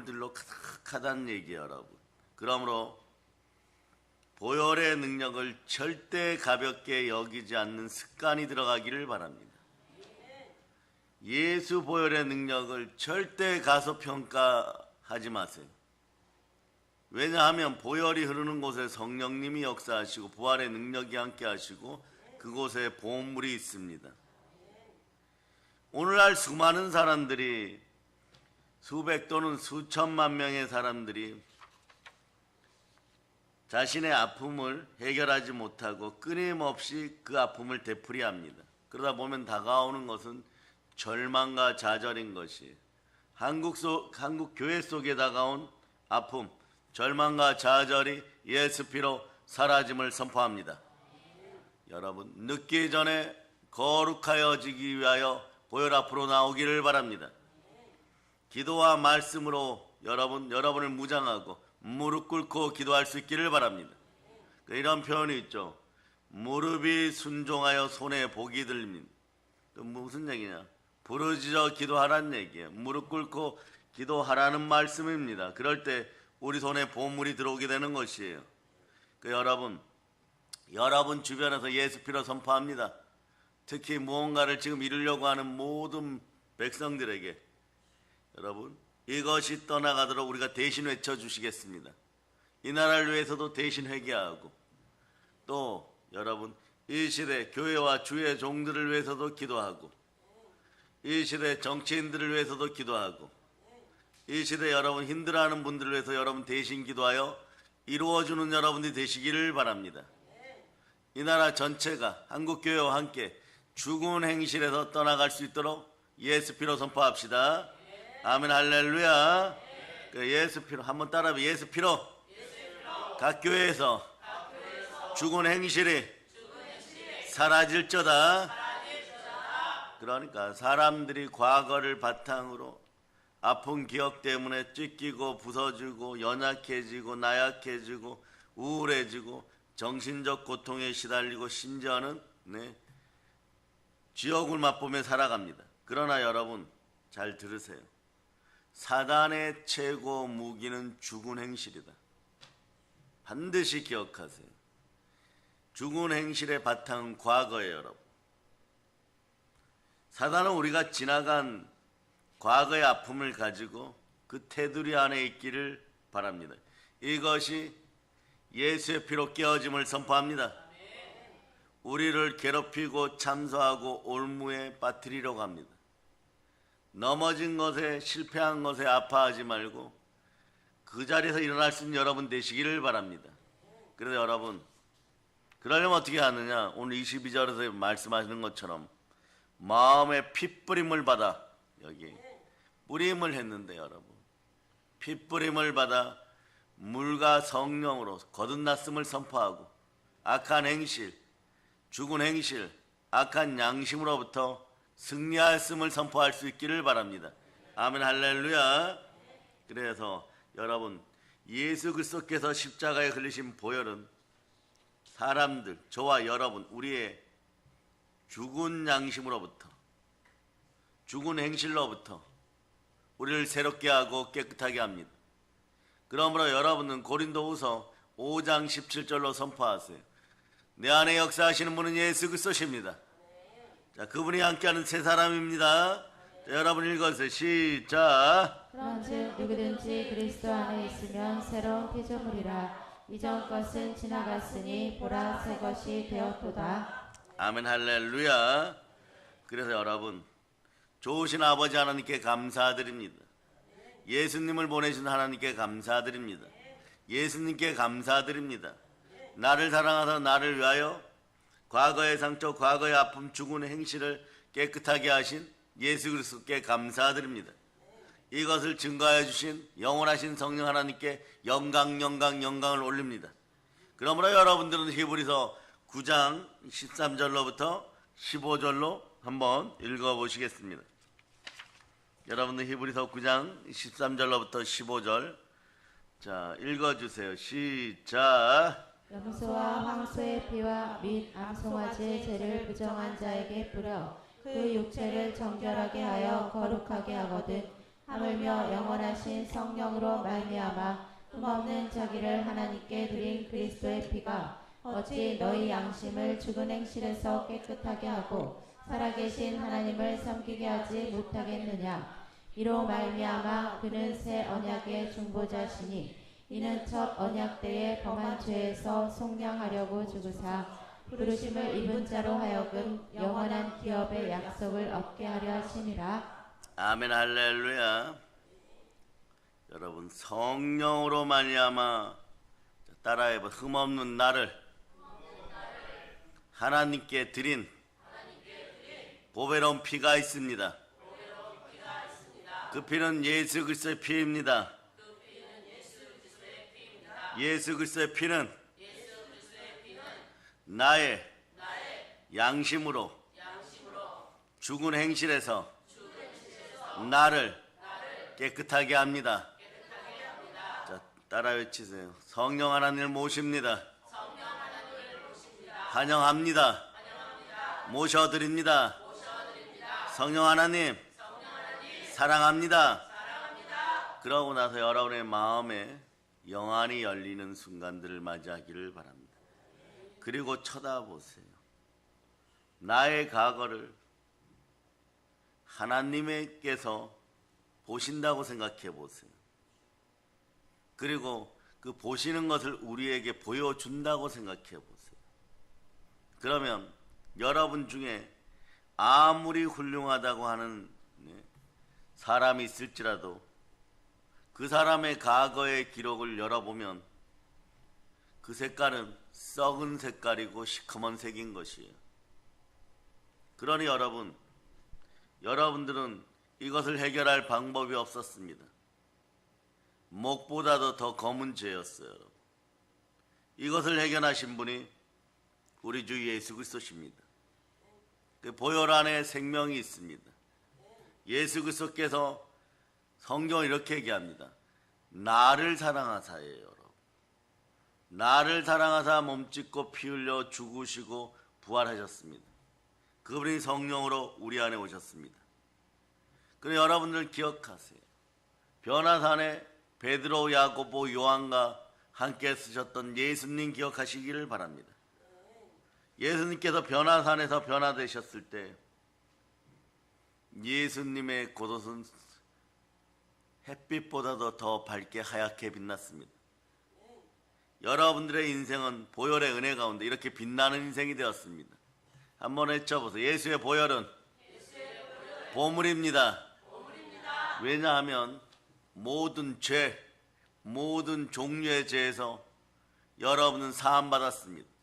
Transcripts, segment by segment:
보혈들로 가득하다는 얘기예요, 여러분. 그러므로 보혈의 능력을 절대 가볍게 여기지 않는 습관이 들어가기를 바랍니다. 예수 보혈의 능력을 절대 가소평가하지 마세요. 왜냐하면 보혈이 흐르는 곳에 성령님이 역사하시고 부활의 능력이 함께 하시고 그곳에 보물이 있습니다. 오늘날 수많은 사람들이 수백 또는 수천만 명의 사람들이 자신의 아픔을 해결하지 못하고 끊임없이 그 아픔을 되풀이합니다. 그러다 보면 다가오는 것은 절망과 좌절인 것이 한국 교회 속에 다가온 아픔, 절망과 좌절이 예수 피로 사라짐을 선포합니다. 여러분, 늦기 전에 거룩하여지기 위하여 보혈 앞으로 나오기를 바랍니다. 기도와 말씀으로 여러분을 무장하고 무릎 꿇고 기도할 수 있기를 바랍니다. 이런 표현이 있죠. 무릎이 순종하여 손에 복이 들립니다. 무슨 얘기냐? 부르짖어 기도하라는 얘기예요. 무릎 꿇고 기도하라는 말씀입니다. 그럴 때 우리 손에 보물이 들어오게 되는 것이에요. 여러분 주변에서 예수 피로 선포합니다. 특히 무언가를 지금 이루려고 하는 모든 백성들에게 여러분, 이것이 떠나가도록 우리가 대신 외쳐주시겠습니다. 이 나라를 위해서도 대신 회개하고 또 여러분, 이 시대 교회와 주의 종들을 위해서도 기도하고 이 시대 정치인들을 위해서도 기도하고 이 시대 여러분 힘들어하는 분들을 위해서 여러분 대신 기도하여 이루어주는 여러분들이 되시기를 바랍니다. 이 나라 전체가 한국교회와 함께 죽은 행실에서 떠나갈 수 있도록 예수 피로 선포합시다. 아멘 할렐루야. 예수 피로 한번 따라해. 예수 피로 각 교회에서 죽은 행실이 사라질저다. 그러니까 사람들이 과거를 바탕으로 아픈 기억 때문에 찢기고 부서지고 연약해지고 나약해지고 우울해지고 정신적 고통에 시달리고 심지어는 지옥을 맛보며 살아갑니다. 그러나 여러분 잘 들으세요. 사단의 최고 무기는 죽은 행실이다. 반드시 기억하세요. 죽은 행실의 바탕은 과거예요, 여러분. 사단은 우리가 지나간 과거의 아픔을 가지고 그 테두리 안에 있기를 바랍니다. 이것이 예수의 피로 깨어짐을 선포합니다. 우리를 괴롭히고 참소하고 올무에 빠뜨리려고 합니다. 넘어진 것에 실패한 것에 아파하지 말고 그 자리에서 일어날 수 있는 여러분 되시기를 바랍니다. 그래서 여러분 그러려면 어떻게 하느냐? 오늘 22절에서 말씀하시는 것처럼 마음의 핏뿌림을 받아 여기 뿌림을 했는데 여러분 핏뿌림을 받아 물과 성령으로 거듭났음을 선포하고 악한 행실, 죽은 행실, 악한 양심으로부터 승리하였음을 선포할 수 있기를 바랍니다. 아멘 할렐루야. 그래서 여러분 예수 그리스도께서 십자가에 흘리신 보혈은 사람들, 저와 여러분 우리의 죽은 양심으로부터 죽은 행실로부터 우리를 새롭게 하고 깨끗하게 합니다. 그러므로 여러분은 고린도후서 5장 17절로 선포하세요. 내 안에 역사하시는 분은 예수 그리스도십니다. 자, 그분이 함께하는 새 사람입니다. 자, 여러분 읽어주세요. 시작. 그런즉 누구든지 그리스도 안에 있으면 새로운 피조물이라. 이전 것은 지나갔으니 보라 새 것이 되었도다. 아멘 할렐루야. 그래서 여러분 좋으신 아버지 하나님께 감사드립니다. 예수님을 보내신 하나님께 감사드립니다. 예수님께 감사드립니다. 나를 사랑하사 나를 위하여 과거의 상처, 과거의 아픔, 죽은 행실을 깨끗하게 하신 예수 그리스도께 감사드립니다. 이것을 증거해 주신 영원하신 성령 하나님께 영광을 올립니다. 그러므로 여러분들은 히브리서 9장 13절로부터 15절로 한번 읽어보시겠습니다. 여러분들 히브리서 9장 13절로부터 15절 자 읽어주세요. 시작. 염소와 황소의 피와 및 암송아지의 죄를 부정한 자에게 뿌려 그 육체를 정결하게 하여 거룩하게 하거든 하물며 영원하신 성령으로 말미암아 흠없는 자기를 하나님께 드린 그리스도의 피가 어찌 너희 양심을 죽은 행실에서 깨끗하게 하고 살아계신 하나님을 섬기게 하지 못하겠느냐. 이로 말미암아 그는 새 언약의 중보자시니 이는 첫 언약 때에 범한 죄에서 속량하려고 죽으사 부르심을 입은 자로 하여금 영원한 기업의 약속을 얻게 하려 하심이라. 아멘. 할렐루야. 여러분, 성령으로 말미암아 따라해봐. 흠없는 나를 하나님께 드린 보배로운 피가 있습니다. 그 피는 예수 그리스도의 피입니다. 예수 그리스도의 피는 나의 양심으로 죽은 행실에서 나를 깨끗하게 합니다. 자, 따라 외치세요. 성령 하나님을 모십니다. 환영합니다. 모셔드립니다. 성령 하나님 사랑합니다. 그러고 나서 여러분의 마음에 영안이 열리는 순간들을 맞이하기를 바랍니다. 그리고 쳐다보세요. 나의 과거를 하나님께서 보신다고 생각해 보세요. 그리고 그 보시는 것을 우리에게 보여준다고 생각해 보세요. 그러면 여러분 중에 아무리 훌륭하다고 하는 사람이 있을지라도 그 사람의 과거의 기록을 열어보면 그 색깔은 썩은 색깔이고 시커먼 색인 것이에요. 그러니 여러분들은 이것을 해결할 방법이 없었습니다. 목보다도 더 검은 죄였어요. 이것을 해결하신 분이 우리 주 예수 그리스도십니다. 그 보혈 안에 생명이 있습니다. 예수 그리스도께서 성경을 이렇게 얘기합니다. 나를 사랑하사예요, 여러분. 나를 사랑하사 몸짓고 피 흘려 죽으시고 부활하셨습니다. 그분이 성령으로 우리 안에 오셨습니다. 그럼 여러분들 기억하세요. 변화산에 베드로, 야고보, 요한과 함께 쓰셨던 예수님 기억하시기를 바랍니다. 예수님께서 변화산에서 변화되셨을 때 예수님의 겉옷은 햇빛보다도 더 밝게 하얗게 빛났습니다. 여러분들의 인생은 보혈의 은혜 가운데 이렇게 빛나는 인생이 되었습니다. 한번 외쳐보세요. 예수의 보혈은 보물입니다. 왜냐하면 모든 죄, 모든 종류의 죄에서 여러분은 사함받았습니다.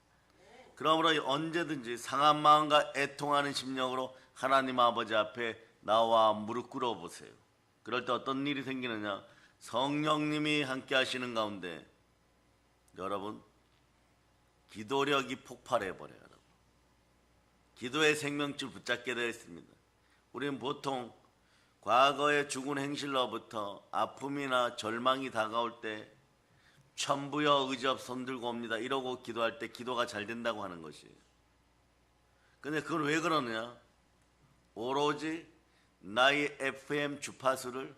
그러므로 언제든지 상한 마음과 애통하는 심령으로 하나님 아버지 앞에 나와 무릎 꿇어보세요. 그럴 때 어떤 일이 생기느냐? 성령님이 함께 하시는 가운데 여러분 기도력이 폭발해버려요. 여러분. 기도의 생명줄 붙잡게 되어 있습니다. 우리는 보통 과거의 죽은 행실로부터 아픔이나 절망이 다가올 때 천부여 의지없 손들고 옵니다 이러고 기도할 때 기도가 잘 된다고 하는 것이에요. 근데 그건 왜 그러느냐? 오로지 나의 FM 주파수를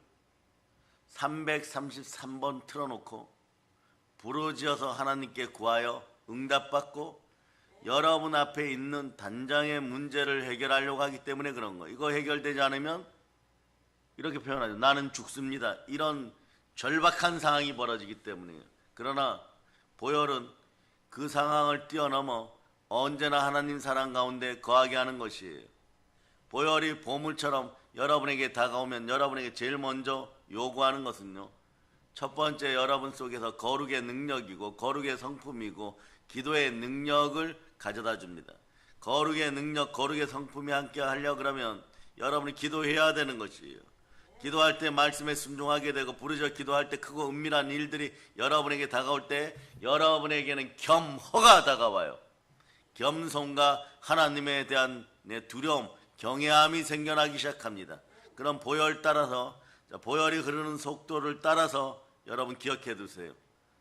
333번 틀어놓고 부르짖어서 하나님께 구하여 응답받고 여러분 앞에 있는 단장의 문제를 해결하려고 하기 때문에 그런 거예요. 이거 해결되지 않으면 이렇게 표현하죠. 나는 죽습니다. 이런 절박한 상황이 벌어지기 때문이에요. 그러나 보혈은 그 상황을 뛰어넘어 언제나 하나님 사랑 가운데 거하게 하는 것이에요. 보혈이 보물처럼 여러분에게 다가오면 여러분에게 제일 먼저 요구하는 것은요, 첫 번째 여러분 속에서 거룩의 능력이고 거룩의 성품이고 기도의 능력을 가져다 줍니다. 거룩의 능력, 거룩의 성품이 함께 하려고 그러면 여러분이 기도해야 되는 것이에요. 기도할 때 말씀에 순종하게 되고 부르짖어 기도할 때 크고 은밀한 일들이 여러분에게 다가올 때 여러분에게는 겸허가 다가와요. 겸손과 하나님에 대한 두려움, 경외함이 생겨나기 시작합니다. 그럼 보혈 따라서, 보혈이 흐르는 속도를 따라서 여러분 기억해 두세요.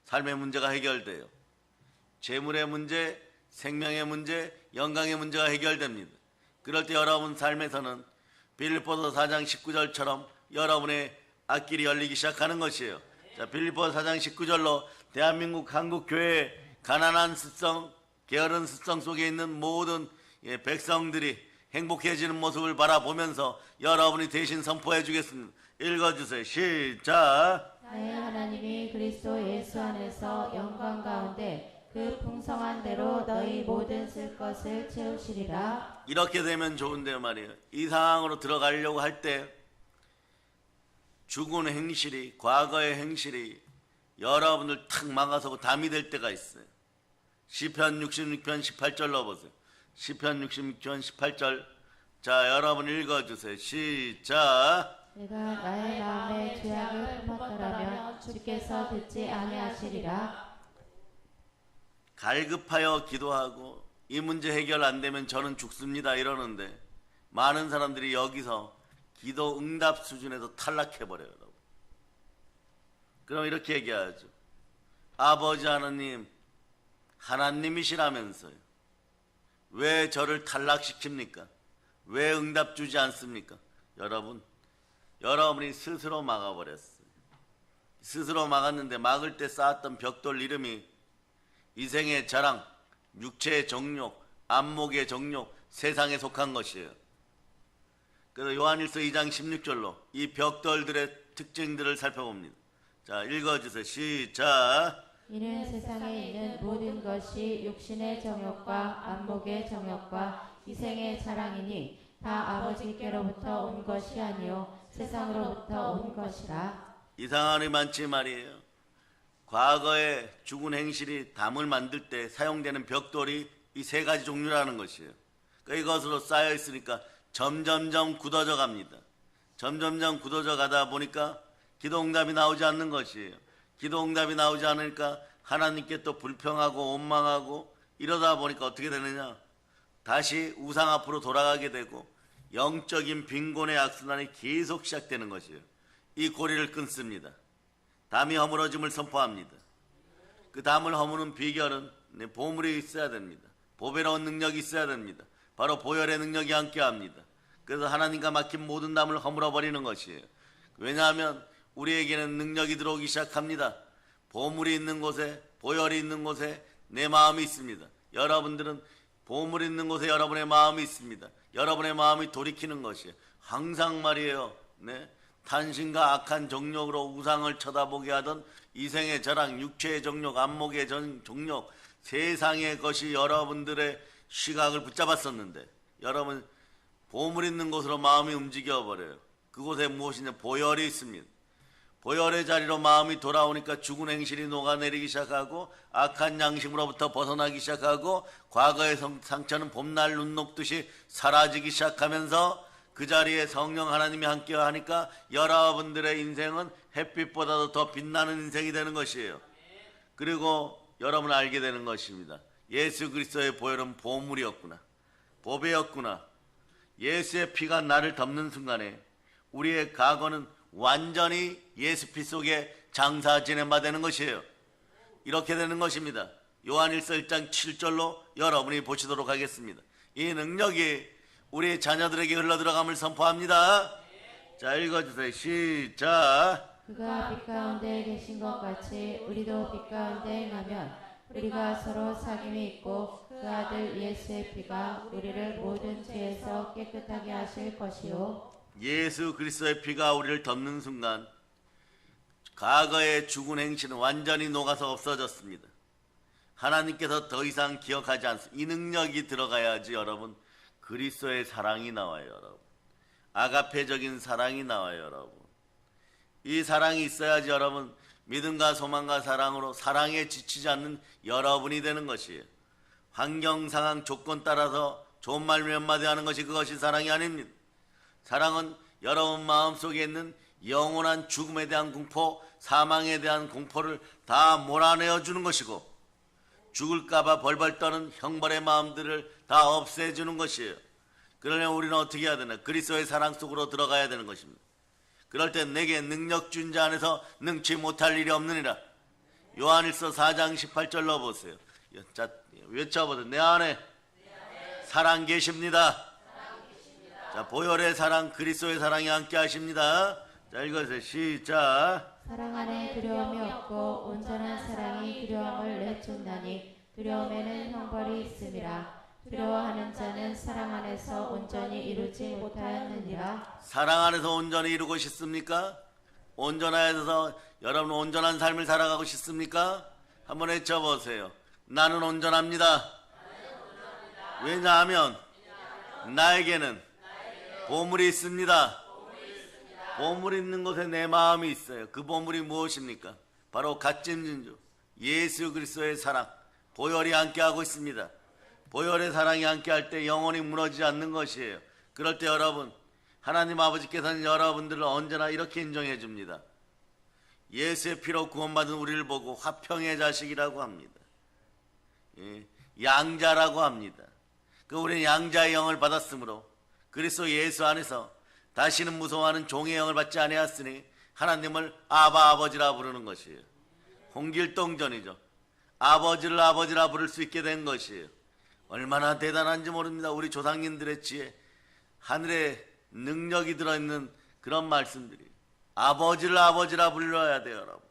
삶의 문제가 해결돼요. 재물의 문제, 생명의 문제, 영광의 문제가 해결됩니다. 그럴 때 여러분 삶에서는 빌립보서 4장 19절처럼 여러분의 앞길이 열리기 시작하는 것이에요. 자, 빌립보 4장 19절로 대한민국 한국교회 가난한 습성, 게으른 습성 속에 있는 모든 백성들이 행복해지는 모습을 바라보면서 여러분이 대신 선포해 주겠습니다. 읽어주세요. 시작. 나의 하나님이 그리스도 예수 안에서 영광 가운데 그 풍성한 대로 너희 모든 쓸 것을 채우시리라. 이렇게 되면 좋은데요 말이에요. 이 상황으로 들어가려고 할 때 죽은 행실이, 과거의 행실이 여러분을 탁 막아서고 담이 될 때가 있어요. 시편 66편 18절로 보세요. 시편 66편 18절. 자, 여러분 읽어주세요. 시작. 내가 나의 마음에 죄악을 품었더라면 주께서 듣지 아니하시리라. 갈급하여 기도하고 이 문제 해결 안 되면 저는 죽습니다 이러는데 많은 사람들이 여기서 기도 응답 수준에서 탈락해버려요. 여러분. 그럼 이렇게 얘기하죠. 아버지 하나님, 하나님이시라면서요. 왜 저를 탈락시킵니까? 왜 응답 주지 않습니까? 여러분이 스스로 막아버렸어요. 스스로 막았는데 막을 때 쌓았던 벽돌 이름이 이생의 자랑, 육체의 정욕, 안목의 정욕, 세상에 속한 것이에요. 그래서 요한일서 2장 16절로 이 벽돌들의 특징들을 살펴봅니다. 자, 읽어주세요. 시작. 이는 세상에 있는 모든 것이 육신의 정욕과 안목의 정욕과 이생의 자랑이니 다 아버지께로부터 온 것이 아니요 세상으로부터 온 것이라. 이상한 이 많지 말이에요. 과거에 죽은 행실이 담을 만들 때 사용되는 벽돌이 이 세 가지 종류라는 것이에요. 그러니까 이것으로 쌓여 있으니까 점점점 굳어져 갑니다. 점점점 굳어져 가다 보니까 기도응답이 나오지 않는 것이에요. 기도응답이 나오지 않으니까 하나님께 또 불평하고 원망하고 이러다 보니까 어떻게 되느냐? 다시 우상 앞으로 돌아가게 되고 영적인 빈곤의 악순환이 계속 시작되는 것이에요. 이 고리를 끊습니다. 담이 허물어짐을 선포합니다. 그 담을 허무는 비결은 보물이 있어야 됩니다. 보배로운 능력이 있어야 됩니다. 바로 보혈의 능력이 함께합니다. 그래서 하나님과 막힌 모든 담을 허물어버리는 것이에요. 왜냐하면 우리에게는 능력이 들어오기 시작합니다. 보물이 있는 곳에, 보혈이 있는 곳에 내 마음이 있습니다. 여러분들은 보물 있는 곳에 여러분의 마음이 있습니다. 여러분의 마음이 돌이키는 것이에요. 항상 말이에요. 네? 탄신과 악한 정욕으로 우상을 쳐다보게 하던 이생의 자랑, 육체의 정욕, 안목의 정욕, 세상의 것이 여러분들의 시각을 붙잡았었는데 여러분 보물 있는 곳으로 마음이 움직여버려요. 그곳에 무엇이냐? 보혈이 있습니다. 보혈의 자리로 마음이 돌아오니까 죽은 행실이 녹아내리기 시작하고 악한 양심으로부터 벗어나기 시작하고 과거의 상처는 봄날 눈 녹듯이 사라지기 시작하면서 그 자리에 성령 하나님이 함께 하니까 여러분들의 인생은 햇빛보다도 더 빛나는 인생이 되는 것이에요. 그리고 여러분 알게 되는 것입니다. 예수 그리스도의 보혈은 보물이었구나. 보배였구나. 예수의 피가 나를 덮는 순간에 우리의 과거는 완전히 예수 피 속에 장사 지낸 바 되는 것이에요. 이렇게 되는 것입니다. 요한일서 1장 7절로 여러분이 보시도록 하겠습니다. 이 능력이 우리 자녀들에게 흘러들어감을 선포합니다. 자, 읽어주세요. 시작. 그가 빛 가운데 계신 것 같이 우리도 빛 가운데 행하면 우리가 서로 사귐이 있고 그 아들 예수의 피가 우리를 모든 죄에서 깨끗하게 하실 것이요. 예수 그리스도의 피가 우리를 덮는 순간 과거의 죽은 행실은 완전히 녹아서 없어졌습니다. 하나님께서 더 이상 기억하지 않습니다. 이 능력이 들어가야지 여러분 그리스도의 사랑이 나와요. 여러분 아가페적인 사랑이 나와요. 여러분 이 사랑이 있어야지 여러분 믿음과 소망과 사랑으로 사랑에 지치지 않는 여러분이 되는 것이에요. 환경 상황 조건 따라서 좋은 말 몇 마디 하는 것이 그것이 사랑이 아닙니다. 사랑은 여러분 마음속에 있는 영원한 죽음에 대한 공포, 사망에 대한 공포를 다 몰아내어 주는 것이고 죽을까봐 벌벌 떠는 형벌의 마음들을 다 없애주는 것이에요. 그러면 우리는 어떻게 해야 되나? 그리스도의 사랑 속으로 들어가야 되는 것입니다. 그럴 때 내게 능력 준 자 안에서 능치 못할 일이 없느니라. 요한일서 4장 18절로 보세요. 자, 외쳐보세요. 내 안에 사랑 계십니다. 자, 보혈의 사랑, 그리스도의 사랑이 함께 하십니다. 자, 읽어주세요. 시작. 사랑 안에 두려움이 없고 온전한 사랑이 두려움을 내쫓나니 두려움에는 형벌이 있음이라. 두려워하는 자는 사랑 안에서 온전히 이루지 못하였느니라. 사랑 안에서 온전히 이루고 싶습니까? 온전하여서 여러분 온전한 삶을 살아가고 싶습니까? 한번 외쳐보세요. 나는 온전합니다. 왜냐하면 나에게는 보물이 있습니다. 보물이 있는 곳에 내 마음이 있어요. 그 보물이 무엇입니까? 바로 갓진 진주 예수 그리스도의 사랑, 보혈이 함께하고 있습니다. 보혈의 사랑이 함께할 때 영혼이 무너지지 않는 것이에요. 그럴 때 여러분, 하나님 아버지께서는 여러분들을 언제나 이렇게 인정해 줍니다. 예수의 피로 구원받은 우리를 보고 화평의 자식이라고 합니다. 예, 양자라고 합니다. 우리는 양자의 영을 받았으므로 그리스도 예수 안에서 다시는 무서워하는 종의 영을 받지 아니하였으니 하나님을 아버지라 부르는 것이에요. 홍길동전이죠. 아버지를 아버지라 부를 수 있게 된 것이에요. 얼마나 대단한지 모릅니다. 우리 조상님들의 지혜, 하늘에 능력이 들어있는 그런 말씀들이. 아버지를 아버지라 불러야 돼요, 여러분.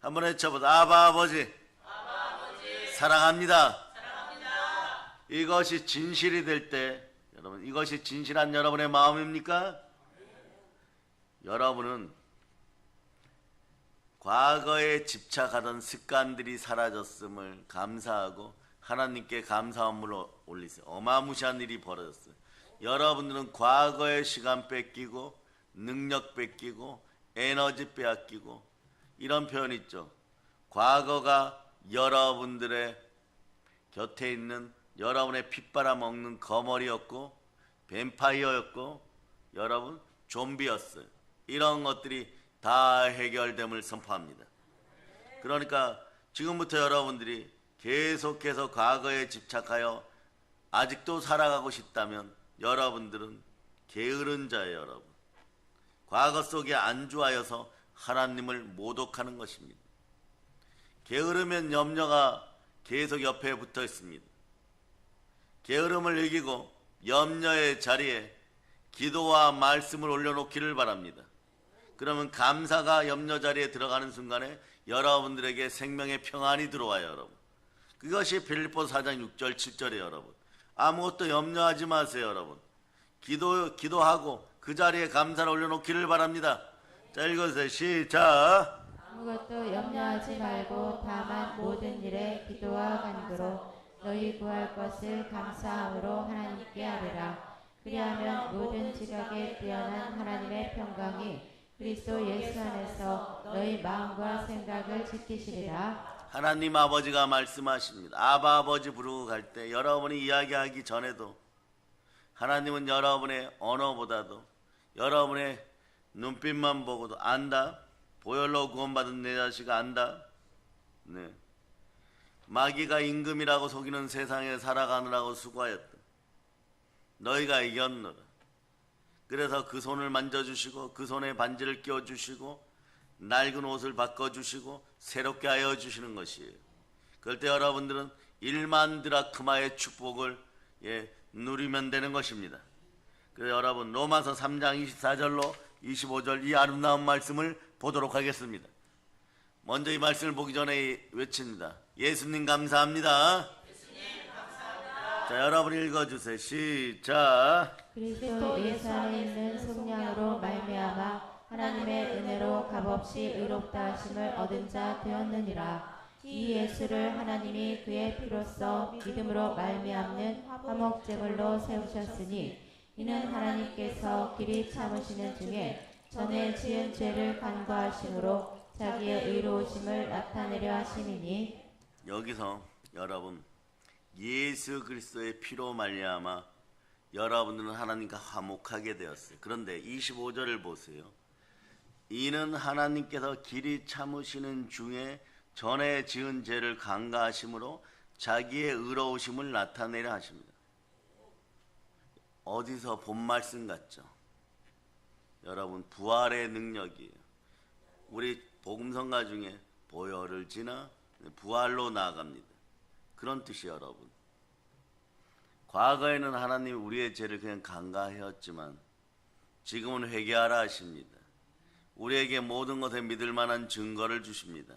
한번 외쳐보세요. 아버지. 사랑합니다. 이것이 진실이 될 때, 여러분, 이것이 진실한 여러분의 마음입니까? 여러분은 과거에 집착하던 습관들이 사라졌음을 감사하고 하나님께 감사함을 올리세요. 어마무시한 일이 벌어졌어요. 여러분들은 과거의 시간 뺏기고 능력 뺏기고 에너지 빼앗기고 이런 표현 있죠. 과거가 여러분들의 곁에 있는 여러분의 핏바라 먹는 거머리였고 뱀파이어였고 여러분 좀비였어요. 이런 것들이 다 해결됨을 선포합니다. 그러니까 지금부터 여러분들이 계속해서 과거에 집착하여 아직도 살아가고 싶다면 여러분들은 게으른 자예요. 여러분, 과거 속에 안주하여서 하나님을 모독하는 것입니다. 게으르면 염려가 계속 옆에 붙어 있습니다. 게으름을 이기고 염려의 자리에 기도와 말씀을 올려놓기를 바랍니다. 그러면 감사가 염려 자리에 들어가는 순간에 여러분들에게 생명의 평안이 들어와요. 여러분, 그것이 빌립보서 4장 6절 7절이에요. 여러분, 아무것도 염려하지 마세요. 여러분, 기도하고 그 자리에 감사를 올려놓기를 바랍니다. 자, 읽어주세요. 시작. 아무것도 염려하지 말고 다만 모든 일에 기도와 간구로 너희 구할 것을 감사함으로 하나님께 아뢰라. 그리하면 모든 지각에 뛰어난 하나님의 평강이 그리스도 예수 안에서 너희 마음과 생각을 지키시리라. 하나님 아버지가 말씀하십니다. 아버지 부르고 갈 때 여러분이 이야기하기 전에도 하나님은 여러분의 언어보다도 여러분의 눈빛만 보고도 안다. 보혈로 구원받은 내 자식아 안다. 네. 마귀가 임금이라고 속이는 세상에 살아가느라고 수고하였다. 너희가 이겼노라. 그래서 그 손을 만져주시고 그 손에 반지를 끼워주시고 낡은 옷을 바꿔주시고 새롭게 하여 주시는 것이에요. 그럴 때 여러분들은 1만 드라크마의 축복을 누리면 되는 것입니다. 그래서 여러분 로마서 3장 24절로 25절 이 아름다운 말씀을 보도록 하겠습니다. 먼저 이 말씀을 보기 전에 외칩니다. 예수님 감사합니다. 자, 여러분 읽어주세요. 시작. 그리스도 예수 안에 있는 속량으로 말미암아 하나님의 은혜로 값없이 의롭다 하심을 얻은 자 되었느니라. 이 예수를 하나님이 그의 피로써 믿음으로 말미암는 화목제물로 세우셨으니 이는 하나님께서 길이 참으시는 중에 전에 지은 죄를 간과하심으로 자기의 의로우심을 나타내려 하심이니. 여기서 여러분 예수 그리스도의 피로 말미암아 여러분들은 하나님과 화목하게 되었어요. 그런데 25절을 보세요. 이는 하나님께서 길이 참으시는 중에 전에 지은 죄를 간과하심으로 자기의 의로우심을 나타내려 하십니다. 어디서 본 말씀 같죠? 여러분 부활의 능력이에요. 우리 복음성가 중에 보혈을 지나 부활로 나아갑니다. 그런 뜻이 여러분. 과거에는 하나님이 우리의 죄를 그냥 간과하였지만 지금은 회개하라 하십니다. 우리에게 모든 것에 믿을 만한 증거를 주십니다.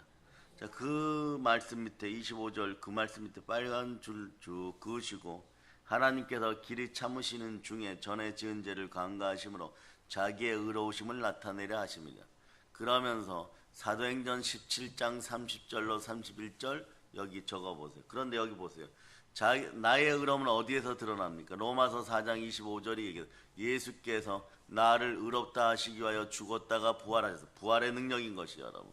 자, 그 말씀 밑에 25절 그 말씀 밑에 빨간 줄 쭉 그으시고 하나님께서 길이 참으시는 중에 전에 지은 죄를 간과하심으로 자기의 의로우심을 나타내려 하십니다. 그러면서 사도행전 17장 30절로 31절 여기 적어보세요. 그런데 여기 보세요. 나의 의로움은 어디에서 드러납니까? 로마서 4장 25절이 얘기해요. 예수께서 나를 의롭다 하시기 위하여 죽었다가 부활하셔서 부활의 능력인 것이요 여러분.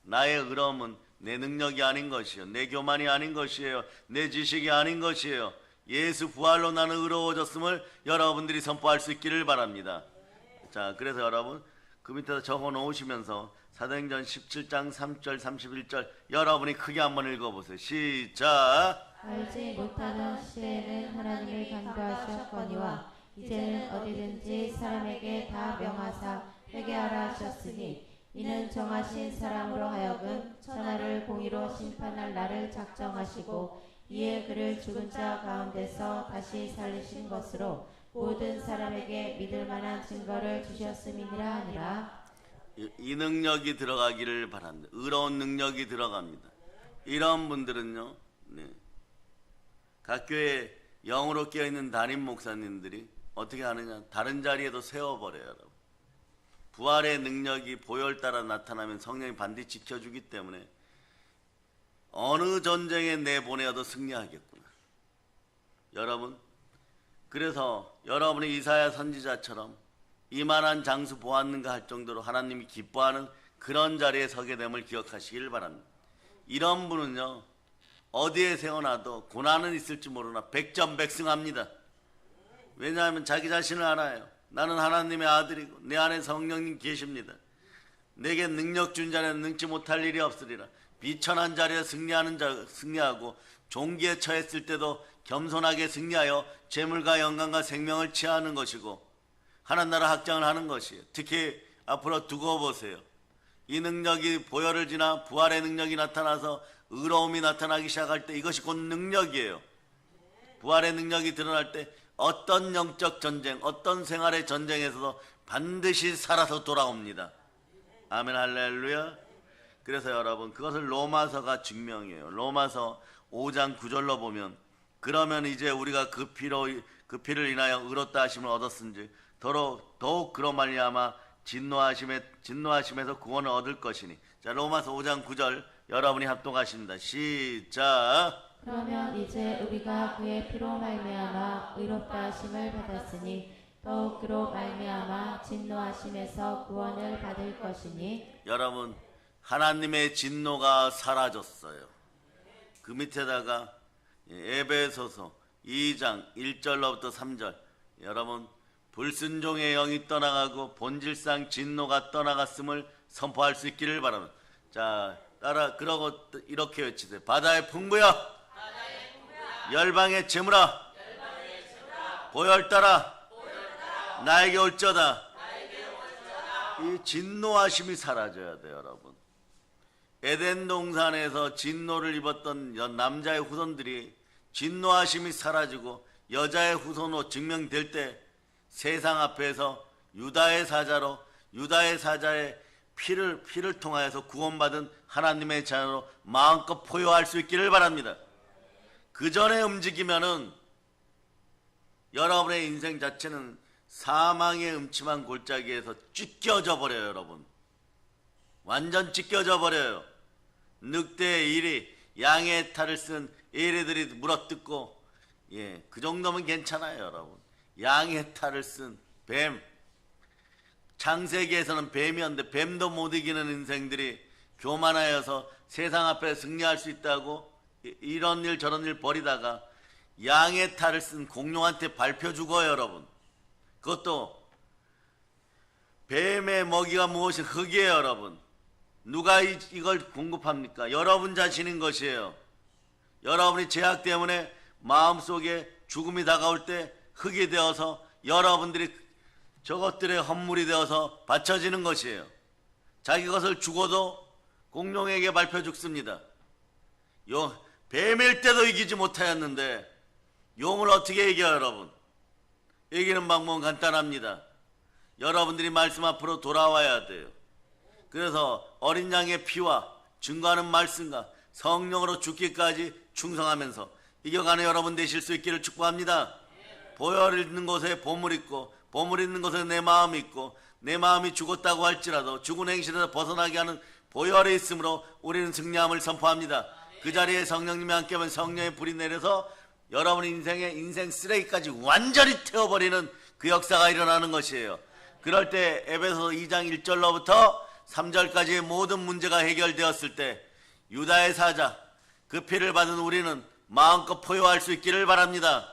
나의 의로움은 내 능력이 아닌 것이요, 내 교만이 아닌 것이에요, 내 지식이 아닌 것이에요. 예수 부활로 나는 의로워졌음을 여러분들이 선포할 수 있기를 바랍니다. 자, 그래서 여러분 그 밑에다 적어 놓으시면서 사도행전 17장 3절 31절 여러분이 크게 한번 읽어보세요. 시작. 알지 못하던 시대에는 하나님을 간과하셨거니와 이제는 어디든지 사람에게 다 명하사 회개하라 하셨으니 이는 정하신 사람으로 하여금 천하를 공의로 심판할 날을 작정하시고 이에 그를 죽은 자 가운데서 다시 살리신 것으로 모든 사람에게 믿을 만한 증거를 주셨음이니라 하니라. 이 능력이 들어가기를 바랍니다. 의로운 능력이 들어갑니다. 이런 분들은요, 각 교회에 영으로 깨어있는 담임 목사님들이 어떻게 하느냐, 다른 자리에도 세워버려요. 여러분. 부활의 능력이 보혈 따라 나타나면 성령이 반드시 지켜주기 때문에 어느 전쟁에 내보내어도 승리하겠구나. 여러분, 그래서 여러분이 이사야 선지자처럼 이만한 장수 보았는가 할 정도로 하나님이 기뻐하는 그런 자리에 서게 됨을 기억하시길 바랍니다. 이런 분은요, 어디에 세워놔도 고난은 있을지 모르나 백전백승합니다. 왜냐하면 자기 자신을 알아요. 나는 하나님의 아들이고 내 안에 성령님 계십니다. 내게 능력 준 자는 능치 못할 일이 없으리라. 비천한 자리에 승리하고 종기에 처했을 때도 겸손하게 승리하여 재물과 영광과 생명을 취하는 것이고 하나님 나라 확장을 하는 것이에요. 특히 앞으로 두고 보세요. 이 능력이 보혈을 지나 부활의 능력이 나타나서 의로움이 나타나기 시작할 때 이것이 곧 능력이에요. 부활의 능력이 드러날 때 어떤 영적 전쟁, 어떤 생활의 전쟁에서도 반드시 살아서 돌아옵니다. 아멘 할렐루야. 그래서 여러분 그것을 로마서가 증명해요. 로마서 5장 9절로 보면 그러면 이제 우리가 그 피를 인하여 의롭다 하심을 얻었은지 더욱 그로 말미암아 진노하심에서 구원을 얻을 것이니. 자, 로마서 5장 9절 여러분이 합독하십니다. 시작. 그러면 이제 우리가 그의 피로 말미암아 의롭다 하심을 받았으니 더욱 그로 말미암아 진노하심에서 구원을 받을 것이니. 여러분 하나님의 진노가 사라졌어요. 그 밑에다가 에베소서 2장 1절로부터 3절 여러분 불순종의 영이 떠나가고 본질상 진노가 떠나갔음을 선포할 수 있기를 바랍니다. 자, 그러고 이렇게 외치세요. 바다의 풍부여, 열방의 재물아, 보혈 따라 나에게 올저다. 이 진노하심이 사라져야 돼요, 여러분. 에덴 동산에서 진노를 입었던 남자의 후손들이 진노하심이 사라지고 여자의 후손으로 증명될 때 세상 앞에서 유다의 사자의 피를 통하여서 구원받은 하나님의 자녀로 마음껏 포효할 수 있기를 바랍니다. 그 전에 움직이면은 여러분의 인생 자체는 사망의 음침한 골짜기에서 찢겨져 버려요, 여러분. 완전 찢겨져 버려요. 늑대의 일이 양의 탈을 쓴 에리들이 물어뜯고, 그 정도면 괜찮아요, 여러분. 양의 탈을 쓴 뱀. 창세기에서는 뱀이었는데 뱀도 못 이기는 인생들이 교만하여서 세상 앞에 승리할 수 있다고 이런 일 저런 일 벌이다가 양의 탈을 쓴 공룡한테 밟혀 죽어요, 여러분. 그것도 뱀의 먹이가 무엇이 흙이에요, 여러분. 누가 이걸 공급합니까? 여러분 자신인 것이에요. 여러분이 죄악 때문에 마음속에 죽음이 다가올 때 흙이 되어서 여러분들이 저것들의 헌물이 되어서 바쳐지는 것이에요. 자기 것을 죽어도 공룡에게 밟혀 죽습니다. 뱀일 때도 이기지 못하였는데 용을 어떻게 이겨요, 여러분? 이기는 방법은 간단합니다. 여러분들이 말씀 앞으로 돌아와야 돼요. 그래서 어린 양의 피와 증거하는 말씀과 성령으로 죽기까지 충성하면서 이겨가는 여러분 되실 수 있기를 축복합니다. 보혈 있는 곳에 보물 있고 보물 있는 곳에 내 마음이 있고 내 마음이 죽었다고 할지라도 죽은 행실에서 벗어나게 하는 보혈이 있으므로 우리는 승리함을 선포합니다. 그 자리에 성령님이 함께하면 성령의 불이 내려서 여러분 인생 쓰레기까지 완전히 태워버리는 그 역사가 일어나는 것이에요. 그럴 때 에베소서 2장 1절로부터 3절까지의 모든 문제가 해결되었을 때 유다의 사자 그 피를 받은 우리는 마음껏 포효할 수 있기를 바랍니다.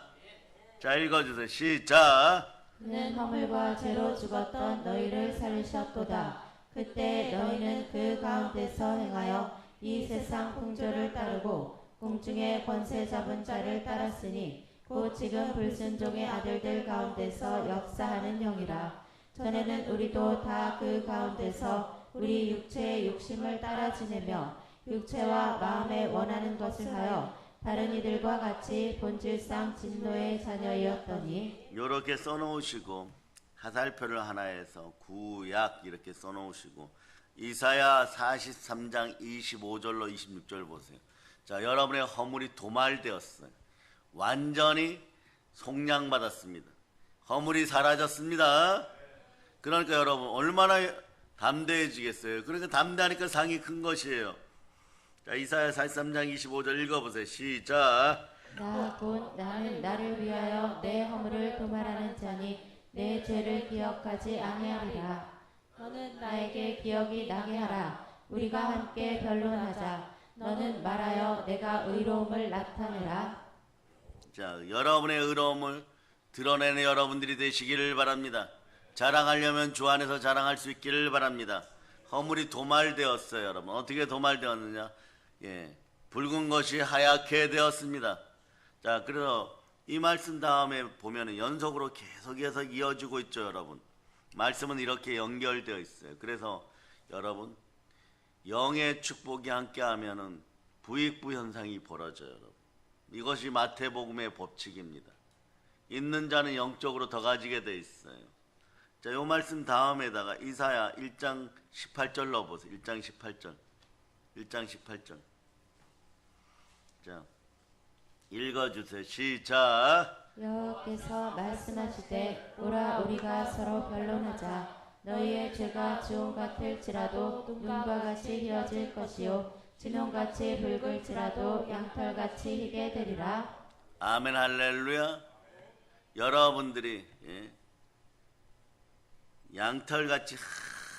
자, 읽어주세요. 시작. 그는 허물과 죄로 죽었던 너희를 살리셨도다. 그때 너희는 그 가운데서 행하여 이 세상 풍조를 따르고 공중의 권세 잡은 자를 따랐으니 곧 지금 불순종의 아들들 가운데서 역사하는 형이라. 전에는 우리도 다 그 가운데서 우리 육체의 욕심을 따라 지내며 육체와 마음에 원하는 것을 하여 다른 이들과 같이 본질상 진노의 자녀이었더니. 이렇게 써놓으시고 화살표를 하나에서 구약 이렇게 써놓으시고 이사야 43장 25절로 26절 보세요. 자, 여러분의 허물이 도말되었어요. 완전히 속량받았습니다. 허물이 사라졌습니다. 그러니까 여러분 얼마나 담대해지겠어요. 그러니까 담대하니까 상이 큰 것이에요. 자, 이사야 43장 25절 읽어보세요. 시작. 나 곧 나는 나를 위하여 내 허물을 도말하는 자니 내 죄를 기억하지 아니하리라. 너는 나에게 기억이 나게 하라. 우리가 함께 변론하자. 너는 말하여 내가 의로움을 나타내라. 자, 여러분의 의로움을 드러내는 여러분들이 되시기를 바랍니다. 자랑하려면 주 안에서 자랑할 수 있기를 바랍니다. 허물이 도말되었어요. 여러분 어떻게 도말되었느냐? 붉은 것이 하얗게 되었습니다. 자, 그래서 이 말씀 다음에 보면 연속으로 계속 이어지고 있죠. 여러분 말씀은 이렇게 연결되어 있어요. 그래서 여러분 영의 축복이 함께하면은 부익부 현상이 벌어져요. 여러분 이것이 마태복음의 법칙입니다. 있는 자는 영적으로 더 가지게 돼 있어요. 자, 요 말씀 다음에다가 이사야 1장 18절 넣어보세요. 1장 18절. 1장 18절. 자, 읽어주세요. 시작. 여호와께서 말씀하시되 오라 우리가 서로 변론하자. 너희의 죄가 주홍 같을지라도 눈과 같이 휘어질 것이요 진홍같이 붉을지라도 양털같이 희게 되리라. 아멘 할렐루야. 여러분들이 양털같이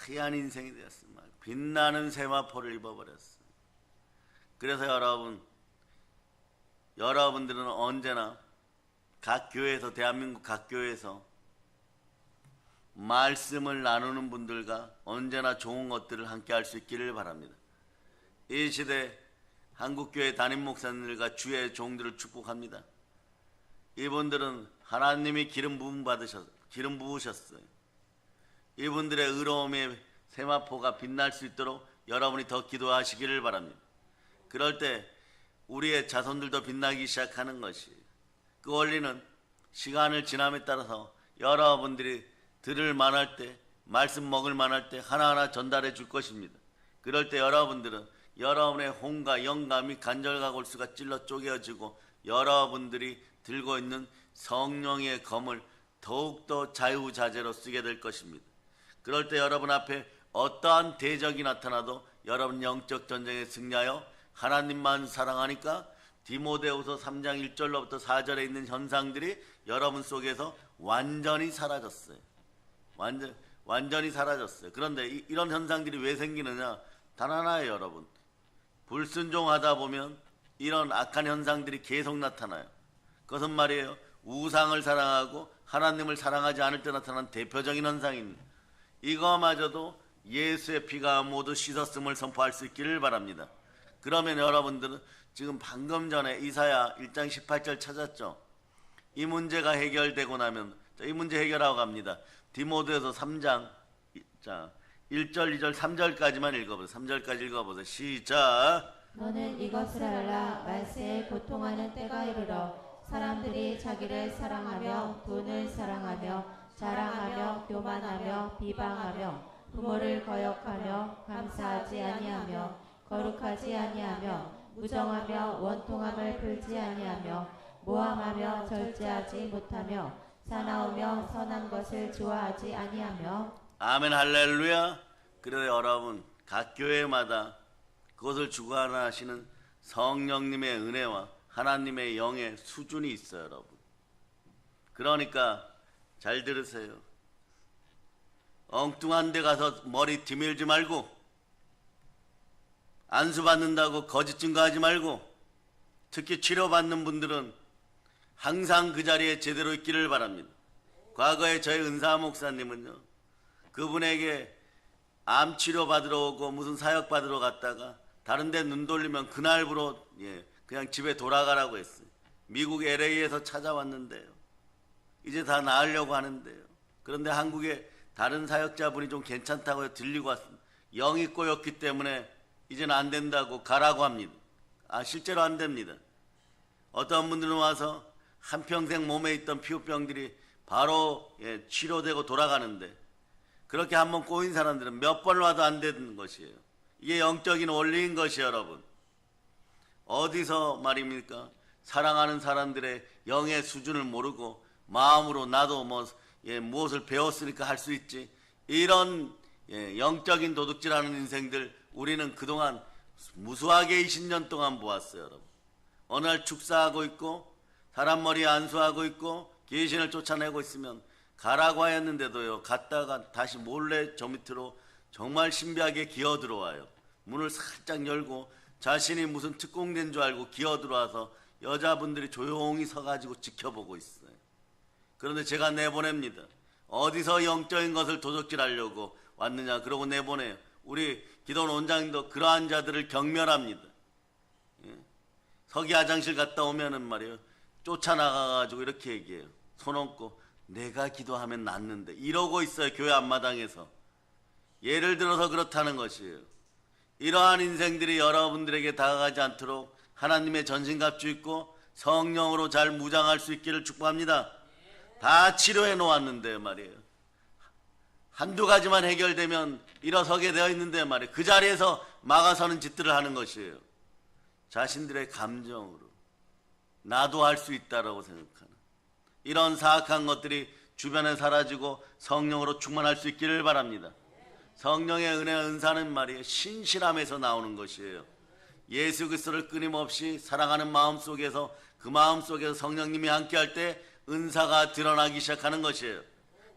하얀 인생이 되었습니다. 빛나는 세마포를 입어버렸어요. 그래서 여러분들은 언제나 각 교회에서 대한민국 각 교회에서 말씀을 나누는 분들과 언제나 좋은 것들을 함께 할 수 있기를 바랍니다. 이 시대 한국교회 담임 목사님들과 주의 종들을 축복합니다. 이분들은 하나님이 기름 부으셨어요. 이분들의 의로움의 세마포가 빛날 수 있도록 여러분이 더 기도하시기를 바랍니다. 그럴 때 우리의 자손들도 빛나기 시작하는 것이에요. 그 원리는 시간을 지남에 따라서 여러분들이 들을 만할 때, 말씀 먹을 만할 때 하나하나 전달해 줄 것입니다. 그럴 때 여러분들은 여러분의 혼과 영감이 간절과 골수가 찔러 쪼개어지고 여러분들이 들고 있는 성령의 검을 더욱더 자유자재로 쓰게 될 것입니다. 그럴 때 여러분 앞에 어떠한 대적이 나타나도 여러분 영적 전쟁에 승리하여 하나님만 사랑하니까 디모데후서 3장 1절로부터 4절에 있는 현상들이 여러분 속에서 완전히 사라졌어요. 완전히 사라졌어요. 그런데 이런 현상들이 왜 생기느냐? 단 하나예요, 여러분. 불순종하다 보면 이런 악한 현상들이 계속 나타나요. 그것은 말이에요, 우상을 사랑하고 하나님을 사랑하지 않을 때 나타난 대표적인 현상입니다. 이거마저도 예수의 피가 모두 씻었음을 선포할 수 있기를 바랍니다. 그러면 여러분들은 지금 방금 전에 이사야 1장 18절 찾았죠? 이 문제가 해결되고 나면 이 문제 해결하고 갑니다. 디모데후서 3장 1절, 2절, 3절까지만 읽어보세요. 3절까지 읽어보세요. 시작. 너는 이것을 알라. 말세에 고통하는 때가 이르러 사람들이 자기를 사랑하며 돈을 사랑하며 자랑하며 교만하며 비방하며 부모를 거역하며 감사하지 아니하며 거룩하지 아니하며 무정하며 원통함을 풀지 아니하며 모함하며 절제하지 못하며 사나우며 선한 것을 좋아하지 아니하며. 아멘 할렐루야. 그래서 여러분 각 교회마다 그것을 주관하시는 성령님의 은혜와 하나님의 영의 수준이 있어요, 여러분. 그러니까 잘 들으세요. 엉뚱한 데 가서 머리 디밀지 말고, 안수 받는다고 거짓 증거하지 말고, 특히 치료받는 분들은 항상 그 자리에 제대로 있기를 바랍니다. 과거에 저희 은사 목사님은요, 그분에게 암 치료 받으러 오고 무슨 사역 받으러 갔다가 다른 데 눈 돌리면 그날부로 그냥 집에 돌아가라고 했어요. 미국 LA에서 찾아왔는데요, 이제 다 나으려고 하는데요. 그런데 한국에 다른 사역자분이 좀 괜찮다고 들리고 왔습니다. 영이 꼬였기 때문에 이제는 안 된다고 가라고 합니다. 실제로 안 됩니다. 어떤 분들은 와서 한평생 몸에 있던 피부병들이 바로 치료되고 돌아가는데, 그렇게 한번 꼬인 사람들은 몇 번 와도 안 되는 것이에요. 이게 영적인 원리인 것이에요, 여러분. 어디서 말입니까? 사랑하는 사람들의 영의 수준을 모르고 마음으로 나도 무엇을 배웠으니까 할 수 있지, 이런 영적인 도둑질하는 인생들 우리는 그동안 무수하게 20년 동안 보았어요, 여러분. 어느 날 축사하고 있고 사람 머리에 안수하고 있고 귀신을 쫓아내고 있으면 가라고 하였는데도요, 갔다가 다시 몰래 저 밑으로 정말 신비하게 기어 들어와요. 문을 살짝 열고 자신이 무슨 특공된 줄 알고 기어 들어와서 여자분들이 조용히 서가지고 지켜보고 있어요. 그런데 제가 내보냅니다. 어디서 영적인 것을 도둑질하려고 왔느냐, 그러고 내보내요. 우리 기도원 원장님도 그러한 자들을 경멸합니다. 서기 화장실 갔다 오면은 말이에요, 쫓아나가가지고 이렇게 얘기해요. 손 얹고 내가 기도하면 낫는데, 이러고 있어요, 교회 앞마당에서. 예를 들어서 그렇다는 것이에요. 이러한 인생들이 여러분들에게 다가가지 않도록 하나님의 전신갑주 입고 성령으로 잘 무장할 수 있기를 축복합니다. 다 치료해 놓았는데 말이에요, 한두 가지만 해결되면 일어서게 되어 있는데 말이에요, 그 자리에서 막아서는 짓들을 하는 것이에요. 자신들의 감정으로 나도 할 수 있다라고 생각하는 이런 사악한 것들이 주변에 사라지고 성령으로 충만할 수 있기를 바랍니다. 성령의 은혜 은사는 말이에요, 신실함에서 나오는 것이에요. 예수 그리스도를 끊임없이 사랑하는 마음 속에서, 그 마음 속에서 성령님이 함께할 때 은사가 드러나기 시작하는 것이에요.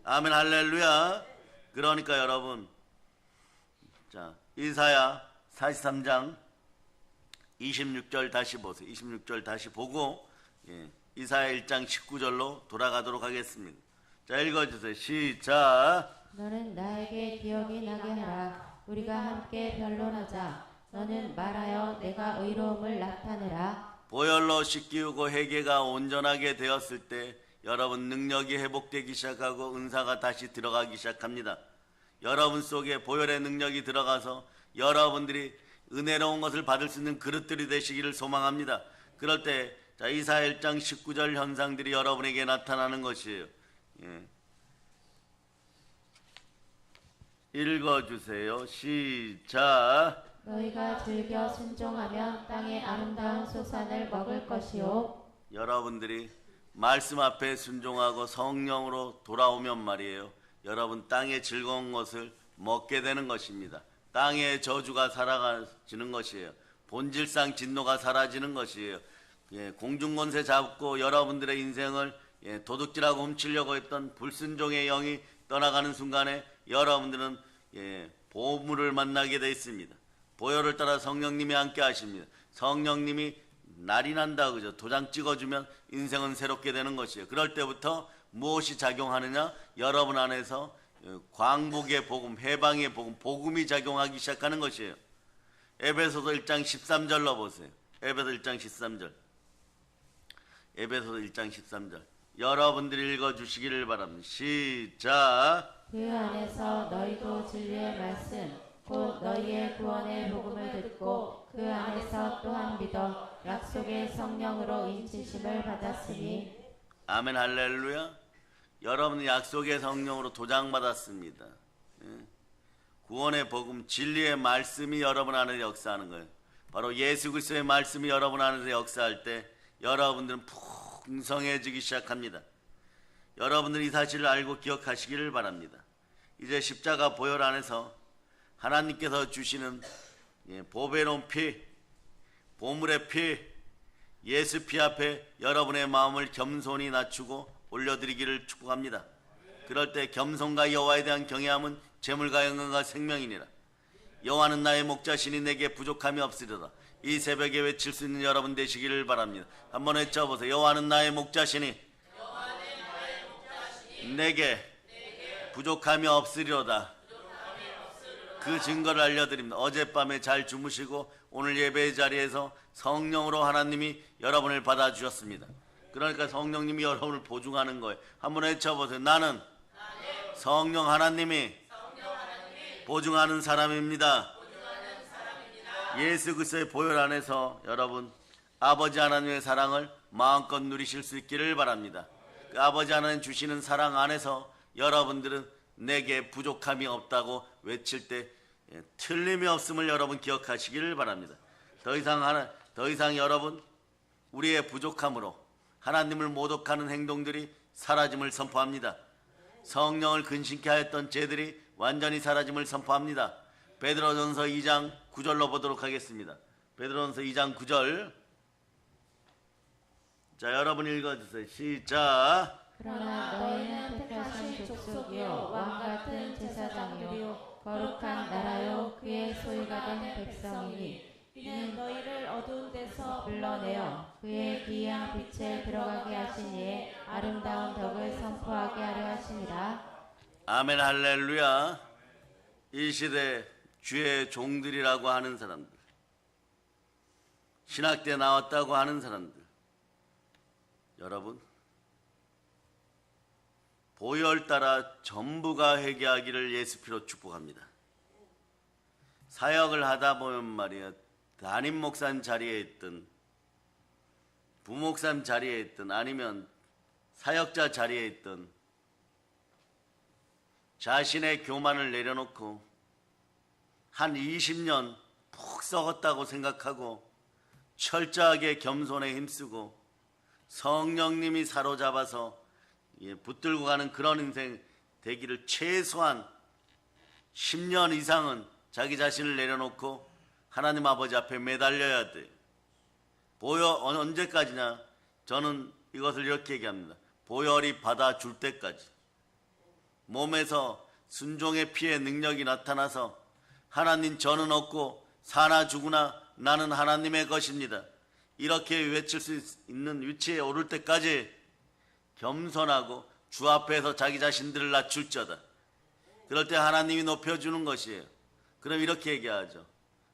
아멘 할렐루야. 그러니까 여러분, 자, 이사야 43장 26절 다시 보세요. 26절 다시 보고 이사야 1장 19절로 돌아가도록 하겠습니다. 자, 읽어주세요. 시작. 너는 나에게 기억이 나게 하라. 우리가 함께 변론하자. 너는 말하여 내가 의로움을 나타내라. 보혈로 씻기우고 회개가 온전하게 되었을 때 여러분 능력이 회복되기 시작하고 은사가 다시 들어가기 시작합니다. 여러분 속에 보혈의 능력이 들어가서 여러분들이 은혜로운 것을 받을 수 있는 그릇들이 되시기를 소망합니다. 그럴 때 자, 이사야 1장 19절 현상들이 여러분에게 나타나는 것이에요. 읽어주세요. 시작. 너희가 즐겨 순종하면 땅의 아름다운 소산을 먹을 것이요. 여러분들이 말씀 앞에 순종하고 성령으로 돌아오면 말이에요, 여러분 땅의 즐거운 것을 먹게 되는 것입니다. 땅의 저주가 사라지는 것이에요. 본질상 진노가 사라지는 것이에요. 공중권세 잡고 여러분들의 인생을 도둑질하고 훔치려고 했던 불순종의 영이 떠나가는 순간에 여러분들은 보물을 만나게 되어 있습니다. 보혈을 따라 성령님이 함께 하십니다. 성령님이 날이 난다, 그죠? 도장 찍어주면 인생은 새롭게 되는 것이에요. 그럴 때부터 무엇이 작용하느냐? 여러분 안에서 광복의 복음, 해방의 복음, 복음이 작용하기 시작하는 것이에요. 에베소서 1장 13절로 보세요. 에베소 1장 13절. 에베소서 1장 13절. 여러분들이 읽어주시기를 바랍니다. 시작. 그 안에서 너희도 진리의 말씀 곧 너희의 구원의 복음을 듣고 그 안에서 또한 믿어 약속의 성령으로 인치심을 받았으니. 아멘 할렐루야. 여러분은 약속의 성령으로 도장받았습니다. 구원의 복음, 진리의 말씀이 여러분 안에 역사하는 거예요. 바로 예수 그리스도의 말씀이 여러분 안에서 역사할 때 여러분들은 풍성해지기 시작합니다. 여러분들이 이 사실을 알고 기억하시기를 바랍니다. 이제 십자가 보혈 안에서 하나님께서 주시는 보배로운 피, 보물의 피, 예수 피 앞에 여러분의 마음을 겸손히 낮추고 올려드리기를 축복합니다. 그럴 때 겸손과 여호와에 대한 경외함은 재물과 영광과 생명이니라. 여호와는 나의 목자시니 내게 부족함이 없으리라. 이 새벽에 외칠 수 있는 여러분 되시기를 바랍니다. 한번 외쳐보세요. 여호와는 나의 목자시니 내게 부족함이 없으리로다. 그 증거를 알려드립니다. 어젯밤에 잘 주무시고 오늘 예배의 자리에서 성령으로 하나님이 여러분을 받아주셨습니다. 그러니까 성령님이 여러분을 보증하는 거예요. 한번 외쳐보세요. 나는 성령 하나님이 보증하는 사람입니다. 예수 그리스도의 보혈 안에서 여러분 아버지 하나님의 사랑을 마음껏 누리실 수 있기를 바랍니다. 그 아버지 하나님 주시는 사랑 안에서 여러분들은 내게 부족함이 없다고 외칠 때 틀림이 없음을 여러분 기억하시기를 바랍니다. 더 이상 여러분 우리의 부족함으로 하나님을 모독하는 행동들이 사라짐을 선포합니다. 성령을 근심케 하였던 죄들이 완전히 사라짐을 선포합니다. 베드로전서 2장 9절로 보도록 하겠습니다. 베드로전서 2장 9절. 자, 여러분 읽어주세요. 시작. 그러나 너희는 택하신 족속이요 왕같은 제사장이요 거룩한 나라요 그의 소유가 된 백성이니 이는 너희를 어두운 데서 불러내어 그의 기이한 빛에 들어가게 하신 이의 아름다운 덕을 선포하게 하려 하심이라. 아멘 할렐루야. 이 시대 주의 종들이라고 하는 사람들, 신학대 나왔다고 하는 사람들, 여러분 보혈 따라 전부가 회개하기를 예수 피로 축복합니다. 사역을 하다 보면 말이에요, 담임 목사님 자리에 있든 부목사님 자리에 있든 아니면 사역자 자리에 있든 자신의 교만을 내려놓고 한 20년 푹 썩었다고 생각하고 철저하게 겸손에 힘쓰고 성령님이 사로잡아서 붙들고 가는 그런 인생 되기를 최소한 10년 이상은 자기 자신을 내려놓고 하나님 아버지 앞에 매달려야 돼요. 보혈 언제까지냐? 저는 이것을 이렇게 얘기합니다. 보혈이 받아줄 때까지. 몸에서 순종의 피의 능력이 나타나서 하나님 저는 없고 사나 죽으나 나는 하나님의 것입니다. 이렇게 외칠 수 있는 위치에 오를 때까지 겸손하고 주 앞에서 자기 자신들을 낮출자다. 그럴 때 하나님이 높여주는 것이에요. 그럼 이렇게 얘기하죠.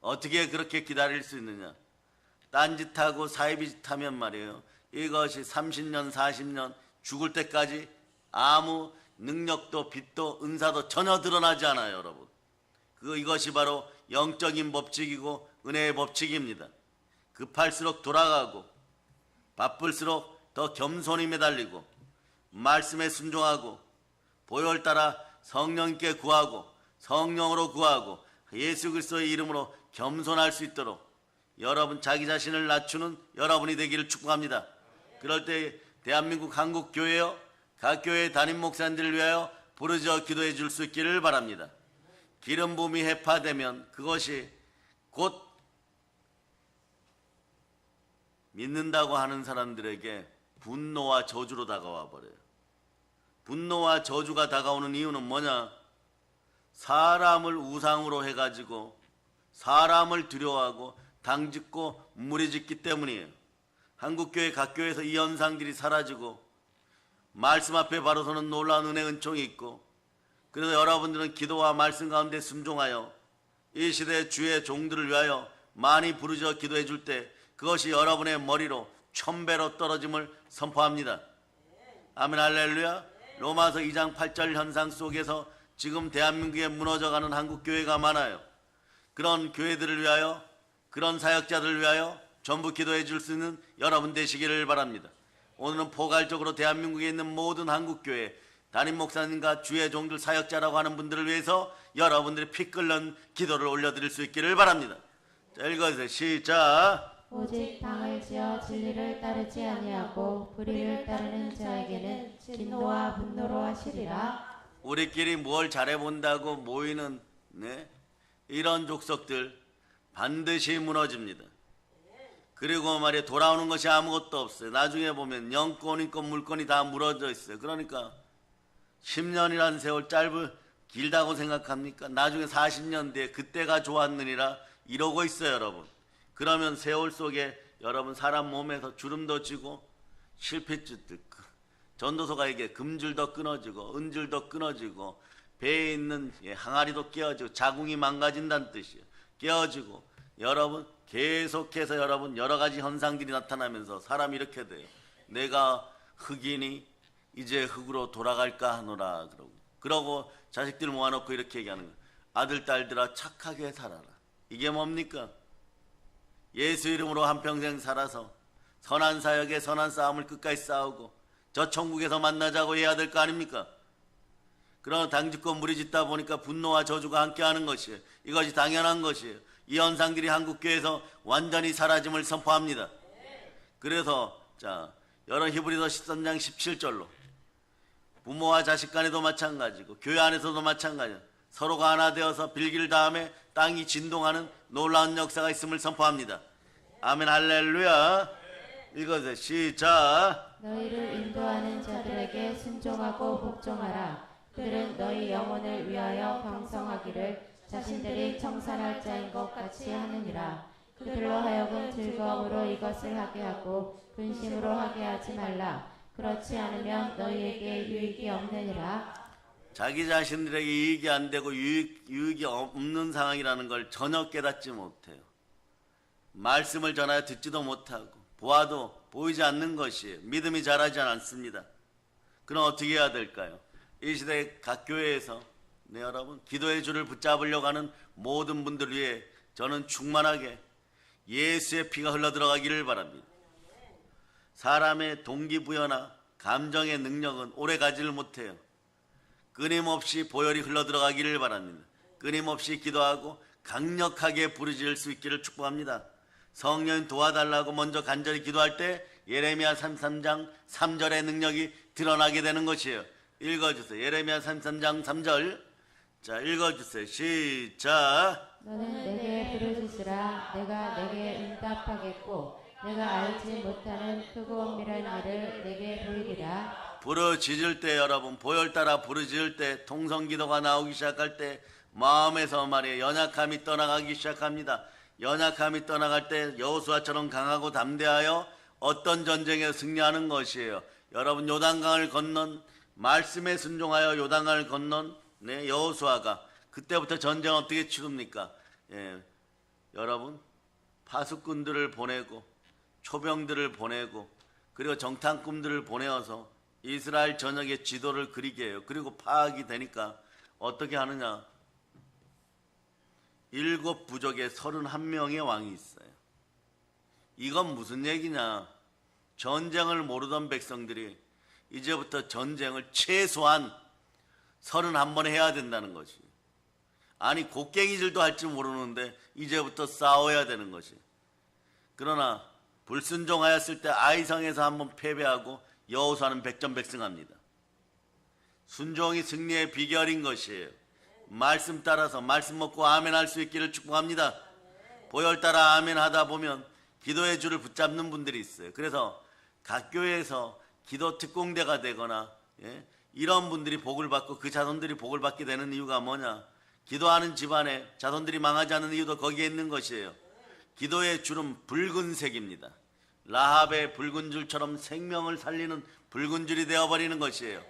어떻게 그렇게 기다릴 수 있느냐? 딴짓하고 사이비짓하면 말이에요. 이것이 30년 40년 죽을 때까지 아무 능력도 빛도 은사도 전혀 드러나지 않아요. 여러분, 이것이 바로 영적인 법칙이고 은혜의 법칙입니다. 급할수록 돌아가고 바쁠수록 더 겸손히 매달리고 말씀에 순종하고 보혈 따라 성령께 구하고 성령으로 구하고 예수 그리스도의 이름으로 겸손할 수 있도록 여러분 자기 자신을 낮추는 여러분이 되기를 축복합니다. 그럴 때 대한민국 한국교회요 각 교회 담임 목사님들을 위하여 부르짖어 기도해 줄 수 있기를 바랍니다. 기름 부음이 해파되면 그것이 곧 믿는다고 하는 사람들에게 분노와 저주로 다가와 버려요. 분노와 저주가 다가오는 이유는 뭐냐? 사람을 우상으로 해가지고 사람을 두려워하고 당짓고 무리짓기 때문이에요. 한국교회 각 교회에서 이 현상들이 사라지고 말씀 앞에 바로 서는 놀라운 은혜 은총이 있고, 그래서 여러분들은 기도와 말씀 가운데 순종하여 이 시대의 주의 종들을 위하여 많이 부르짖어 기도해 줄 때 그것이 여러분의 머리로 1000배로 떨어짐을 선포합니다. 아멘 할렐루야. 로마서 2장 8절 현상 속에서 지금 대한민국에 무너져가는 한국교회가 많아요. 그런 교회들을 위하여 그런 사역자들을 위하여 전부 기도해 줄 수 있는 여러분 되시기를 바랍니다. 오늘은 포괄적으로 대한민국에 있는 모든 한국교회 담임 목사님과 주의 종들 사역자라고 하는 분들을 위해서 여러분들이 피 끓는 기도를 올려드릴 수 있기를 바랍니다. 자, 읽어주세요. 시작. 오직 당을 지어 진리를 따르지 아니하고 불의를 따르는 자에게는 진노와 분노로 하시리라. 우리끼리 뭘 잘해본다고 모이는 이런 족속들 반드시 무너집니다. 그리고 말이야, 돌아오는 것이 아무것도 없어요. 나중에 보면 영권이 있고 물권이 다 무너져 있어요. 그러니까 10년이라는 세월 길다고 생각합니까? 나중에 40년 뒤에 그때가 좋았느니라 이러고 있어요, 여러분. 그러면 세월 속에 여러분 사람 몸에서 주름도 지고 실핏줄도 전도서가 이게 금줄도 끊어지고 은줄도 끊어지고 배에 있는 항아리도 깨어지고 자궁이 망가진다는 뜻이에요. 깨어지고 여러분 계속해서 여러분 여러 가지 현상들이 나타나면서 사람이 이렇게 돼요. 내가 흑이니 이제 흑으로 돌아갈까 하노라 그러고 자식들 모아놓고 이렇게 얘기하는 거예요. 아들 딸들아 착하게 살아라. 이게 뭡니까? 예수 이름으로 한평생 살아서 선한 사역에 선한 싸움을 끝까지 싸우고 저 천국에서 만나자고 해야 될 거 아닙니까? 그러나 당짓고 무리짓다 보니까 분노와 저주가 함께하는 것이에요. 이것이 당연한 것이에요. 이 현상들이 한국교회에서 완전히 사라짐을 선포합니다. 그래서 여러 히브리서 13장 17절로 부모와 자식 간에도 마찬가지고 교회 안에서도 마찬가지고 서로가 하나 되어서 빌기를 다음에 땅이 진동하는 놀라운 역사가 있음을 선포합니다. 아멘 할렐루야. 읽어주세요. 시작. 너희를 인도하는 자들에게 순종하고 복종하라. 그들은 너희 영혼을 위하여 방성하기를 자신들이 청산할 자인 것 같이 하느니라. 그들로 하여금 즐거움으로 이것을 하게 하고 근심으로 하게 하지 말라. 그렇지 않으면 너희에게 유익이 없느니라. 자기 자신들에게 이익이 안 되고 유익이 없는 상황이라는 걸 전혀 깨닫지 못해요. 말씀을 전하여 듣지도 못하고 보아도 보이지 않는 것이에요. 믿음이 자라지 않습니다. 그럼 어떻게 해야 될까요? 이 시대 각 교회에서 여러분 기도의 줄을 붙잡으려고 하는 모든 분들 위해 저는 충만하게 예수의 피가 흘러들어가기를 바랍니다. 사람의 동기부여나 감정의 능력은 오래 가지를 못해요. 끊임없이 보혈이 흘러들어가기를 바랍니다. 끊임없이 기도하고 강력하게 부르짖을 수 있기를 축복합니다. 성령님 도와달라고 먼저 간절히 기도할 때 예레미야 33장 3절의 능력이 드러나게 되는 것이에요. 읽어주세요. 예레미야 33장 3절. 자, 읽어주세요. 시작. 너는 내게 부르짖으라. 내가 내게 응답하겠고 내가 알지 못하는 크고 엄밀한 일을 내게 보이리라. 부르짖을 때 여러분 보혈 따라 부르짖을 때 통성기도가 나오기 시작할 때 마음에서 말이에요 연약함이 떠나가기 시작합니다. 연약함이 떠나갈 때 여호수아처럼 강하고 담대하여 어떤 전쟁에 승리하는 것이에요. 여러분 요단강을 건넌 말씀에 순종하여 요단강을 건넌 여호수아가 그때부터 전쟁 어떻게 치릅니까? 여러분 파수꾼들을 보내고 초병들을 보내고 그리고 정탐꾼들을 보내어서 이스라엘 전역의 지도를 그리게 해요. 그리고 파악이 되니까 어떻게 하느냐? 7부족에 31명의 왕이 있어요. 이건 무슨 얘기냐? 전쟁을 모르던 백성들이 이제부터 전쟁을 최소한 31번 해야 된다는 것이. 아니 곡괭이질도 할 줄 모르는데 이제부터 싸워야 되는 것이. 그러나 불순종하였을 때 아이성에서 한번 패배하고 여호수아는 백전백승합니다. 순종이 승리의 비결인 것이에요. 말씀 따라서 말씀 먹고 아멘 할 수 있기를 축복합니다. 보혈 따라 아멘 하다 보면 기도의 줄을 붙잡는 분들이 있어요. 그래서 각 교회에서 기도 특공대가 되거나 이런 분들이 복을 받고 그 자손들이 복을 받게 되는 이유가 뭐냐? 기도하는 집안에 자손들이 망하지 않는 이유도 거기에 있는 것이에요. 기도의 줄은 붉은색입니다. 라합의 붉은 줄처럼 생명을 살리는 붉은 줄이 되어버리는 것이에요.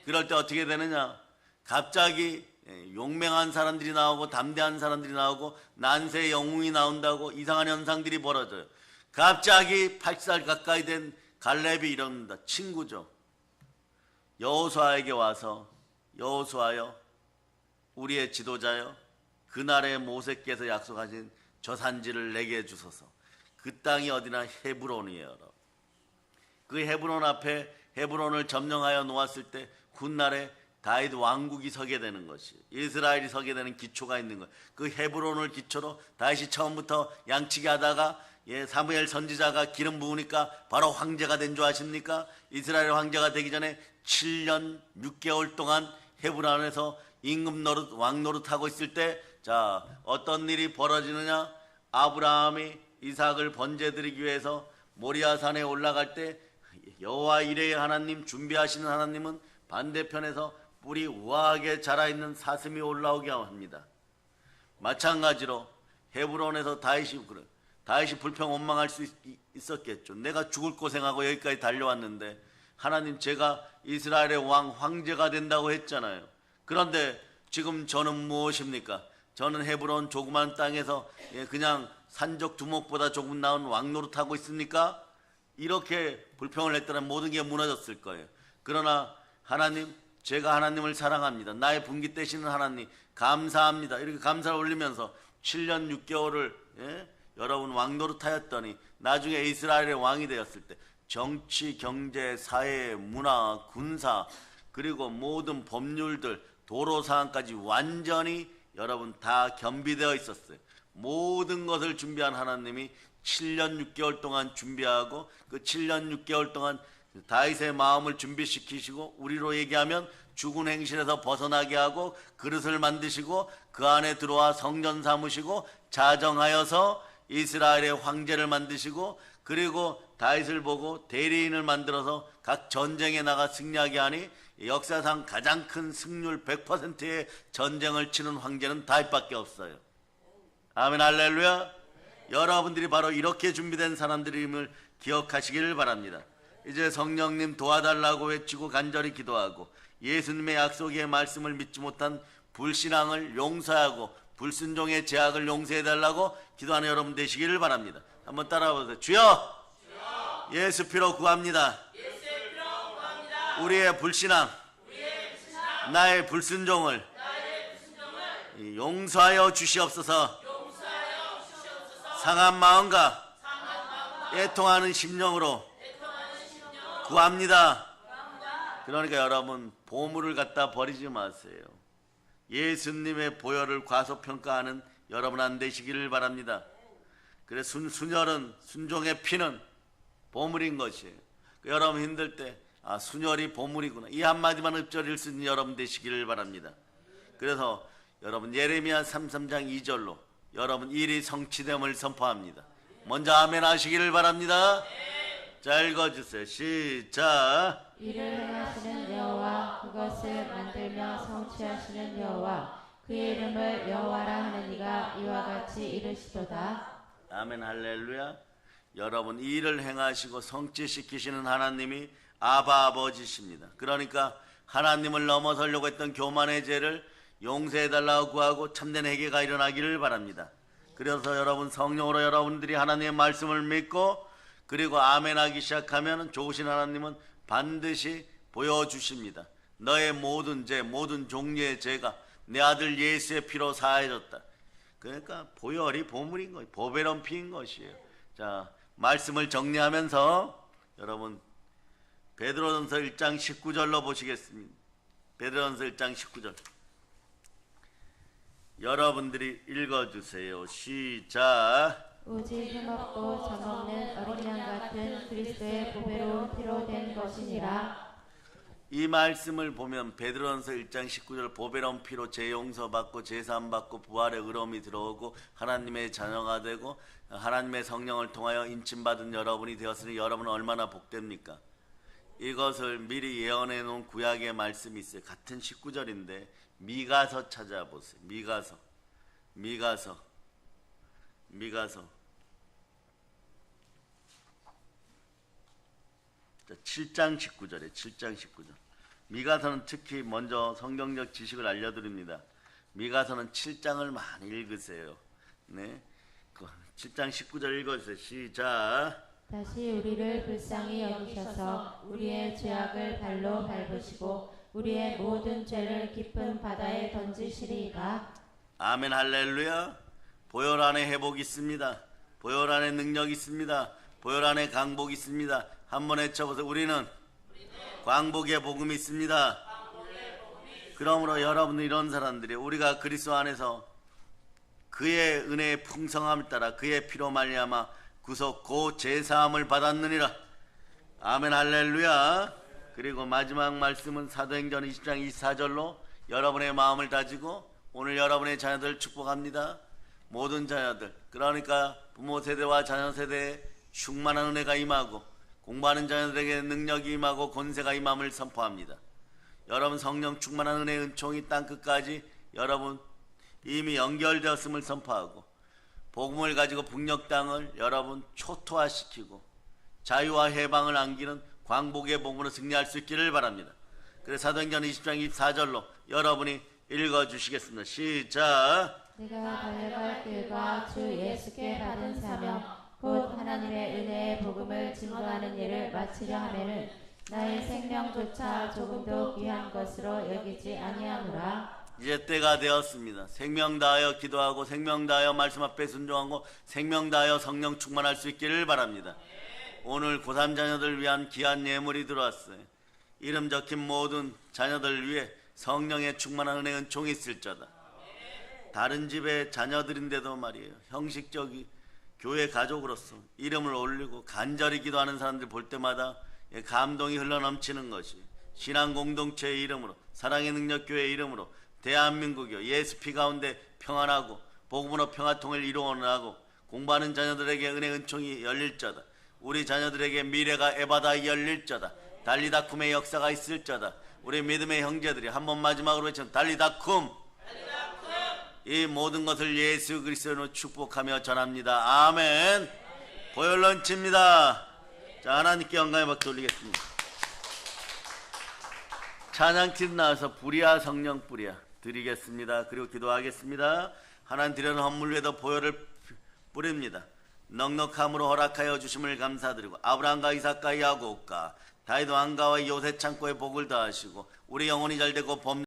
그럴 때 어떻게 되느냐? 갑자기 용맹한 사람들이 나오고 담대한 사람들이 나오고 난세의 영웅이 나온다고 이상한 현상들이 벌어져요. 갑자기 8살 가까이 된 갈렙이 이럽니다. 친구죠. 여호수아에게 와서 여호수아여 우리의 지도자여 그날의 모세께서 약속하신 저 산지를 내게 주소서. 그 땅이 어디나 헤브론이에요. 그 헤브론 앞에 헤브론을 점령하여 놓았을 때 훗날에 다윗 왕국이 서게 되는 것이, 이스라엘이 서게 되는 기초가 있는 것. 그 헤브론을 기초로 다윗이 처음부터 양치기 하다가 사무엘 선지자가 기름 부으니까 바로 황제가 된 줄 아십니까? 이스라엘 황제가 되기 전에 7년 6개월 동안 헤브론에서 임금 노릇, 왕 노릇하고 있을 때, 자, 어떤 일이 벌어지느냐? 아브라함이 이삭을 번제드리기 위해서 모리아산에 올라갈 때 여호와 이레의 하나님, 준비하시는 하나님은 반대편에서 뿔이 우아하게 자라있는 사슴이 올라오게 합니다. 마찬가지로 헤브론에서 다윗이 불평 원망할 수 있었겠죠. 내가 죽을 고생하고 여기까지 달려왔는데 하나님, 제가 이스라엘의 황제가 된다고 했잖아요. 그런데 지금 저는 무엇입니까? 저는 헤브론 조그만 땅에서 그냥 산적 두목보다 조금 나은 왕노릇하고 있습니까? 이렇게 불평을 했다면 모든 게 무너졌을 거예요. 그러나 하나님, 제가 하나님을 사랑합니다. 나의 분깃 되시는 하나님 감사합니다. 이렇게 감사를 올리면서 7년 6개월을 여러분 왕노릇하였더니 나중에 이스라엘의 왕이 되었을 때 정치, 경제, 사회, 문화, 군사, 그리고 모든 법률들, 도로 사항까지 완전히 여러분 다 겸비되어 있었어요. 모든 것을 준비한 하나님이 7년 6개월 동안 준비하고, 그 7년 6개월 동안 다윗의 마음을 준비시키시고, 우리로 얘기하면 죽은 행실에서 벗어나게 하고 그릇을 만드시고 그 안에 들어와 성전 삼으시고 자정하여서 이스라엘의 황제를 만드시고, 그리고 다윗을 보고 대리인을 만들어서 각 전쟁에 나가 승리하게 하니 역사상 가장 큰 승률 100%의 전쟁을 치는 황제는 다윗밖에 없어요. 아멘, 할렐루야. 여러분들이 바로 이렇게 준비된 사람들임을 기억하시기를 바랍니다. 이제 성령님 도와달라고 외치고 간절히 기도하고 예수님의 약속의 말씀을 믿지 못한 불신앙을 용서하고 불순종의 죄악을 용서해달라고 기도하는 여러분 되시기를 바랍니다. 한번 따라보세요. 주여, 예수 피로 구합니다. 우리의 불신앙, 나의 불순종을 용서하여 주시옵소서. 상한 마음과 애통하는 심령으로 구합니다. 그러니까 여러분, 보물을 갖다 버리지 마세요. 예수님의 보혈을 과소평가하는 여러분 안 되시기를 바랍니다. 그래서 순혈은, 순종의 피는 보물인 것이에요. 여러분 힘들 때 순혈이 보물이구나, 이 한마디만 읊조릴 수 있는 여러분 되시기를 바랍니다. 그래서 여러분 예레미야 33장 2절로 여러분 일이 성취됨을 선포합니다. 먼저 아멘 하시기를 바랍니다. 자, 읽어주세요. 시작. 이를 행하시는 여호와, 그것을 만들며 성취하시는 여호와, 그의 이름을 여호와라 하는 이가 이와 같이 이르시도다. 아멘, 할렐루야. 여러분, 이 일을 행하시고 성취시키시는 하나님이 아바 아버지십니다. 그러니까 하나님을 넘어서려고 했던 교만의 죄를 용서해달라고 구하고 참된 회개가 일어나기를 바랍니다. 그래서 여러분, 성령으로 여러분들이 하나님의 말씀을 믿고 그리고 아멘하기 시작하면 좋으신 하나님은 반드시 보여주십니다. 너의 모든 죄, 모든 종류의 죄가 내 아들 예수의 피로 사해졌다. 그러니까 보혈이 보물인 거예요. 보배로운 피인 것이에요. 자, 말씀을 정리하면서 여러분 베드로전서 1장 19절로 보시겠습니다. 베드로전서 1장 19절 여러분들이 읽어주세요. 시작. 오직 흠없고 점없는 어린 양 같은 그리스도의 보배로운 피로 된 것이니라. 이 말씀을 보면 베드로전서 1장 19절 보배로운 피로 죄 용서받고 제사함받고 부활의 의로움이 들어오고 하나님의 자녀가 되고 하나님의 성령을 통하여 인침받은 여러분이 되었으니 여러분은 얼마나 복됩니까? 이것을 미리 예언해 놓은 구약의 말씀이 있어요. 같은 19절인데 미가서 찾아보세요. 미가서 7장 19절에 7장 19절. 미가서는 특히 먼저 성경적 지식을 알려드립니다. 미가서는 7장을 많이 읽으세요. 네, 7장 19절 읽어주세요. 시작. 다시 우리를 불쌍히 여기셔서 우리의 죄악을 발로 밟으시고 우리의 모든 죄를 깊은 바다에 던지시리이다. 아멘, 할렐루야. 보혈 안에 회복이 있습니다. 보혈 안에 능력이 있습니다. 보혈 안에 강복이 있습니다. 한번 외쳐보세요. 우리는 광복의 복음이 있습니다. 그러므로 여러분 이런 사람들이 우리가 그리스도 안에서 그의 은혜의 풍성함을 따라 그의 피로 말미암아 구속 고 제사함을 받았느니라. 아멘 할렐루야. 그리고 마지막 말씀은 사도행전 20장 24절로 여러분의 마음을 다지고 오늘 여러분의 자녀들 축복합니다. 모든 자녀들, 그러니까 부모 세대와 자녀 세대에 충만한 은혜가 임하고 공부하는 자녀들에게 능력이 임하고 권세가 임함을 선포합니다. 여러분 성령 충만한 은혜의 은총이 땅끝까지 여러분 이미 연결되었음을 선포하고 복음을 가지고 북녘 땅을 여러분 초토화시키고 자유와 해방을 안기는 광복의 복음으로 승리할 수 있기를 바랍니다. 그래서 사도행전 20장 24절로 여러분이 읽어주시겠습니다. 시작. 내가 달려갈 길과 주 예수께 받은 사명 곧 하나님의 은혜의 복음을 증거하는 일을 마치려 하면은 나의 생명조차 조금도 귀한 것으로 여기지 아니하노라. 이제 때가 되었습니다. 생명 다하여 기도하고 생명 다하여 말씀 앞에 순종하고 생명 다하여 성령 충만할 수 있기를 바랍니다. 오늘 고3 자녀들 위한 귀한 예물이 들어왔어요. 이름 적힌 모든 자녀들 위해 성령의 충만한 은혜 은총이 있을저다. 다른 집의 자녀들인데도 말이에요, 형식적인 교회 가족으로서 이름을 올리고 간절히 기도하는 사람들 볼 때마다 감동이 흘러넘치는 것이 신앙 공동체의 이름으로 사랑의 능력 교회의 이름으로 대한민국이요 예수 피 가운데 평안하고 복음으로 평화통일 이루어나가고 공부하는 자녀들에게 은혜 은총이 열릴저다. 우리 자녀들에게 미래가 에바다 열릴저다. 달리다쿰의 역사가 있을저다. 우리 믿음의 형제들이 한번 마지막으로 외쳐 달리다쿰. 이 모든 것을 예수 그리스도로 축복하며 전합니다. 아멘. 보혈런치입니다. 자, 하나님께 영광의 박수 올리겠습니다. 찬양팀 나와서 불이야 성령 뿌리야 드리겠습니다. 그리고 기도하겠습니다. 하나님 드려는 헌물 위에도 보혈을 뿌립니다. 넉넉함으로 허락하여 주심을 감사드리고 아브라함과 이삭과 야곱과 다윗 왕가와 요셉 창고에 복을 더하시고 우리 영혼이 잘되고 범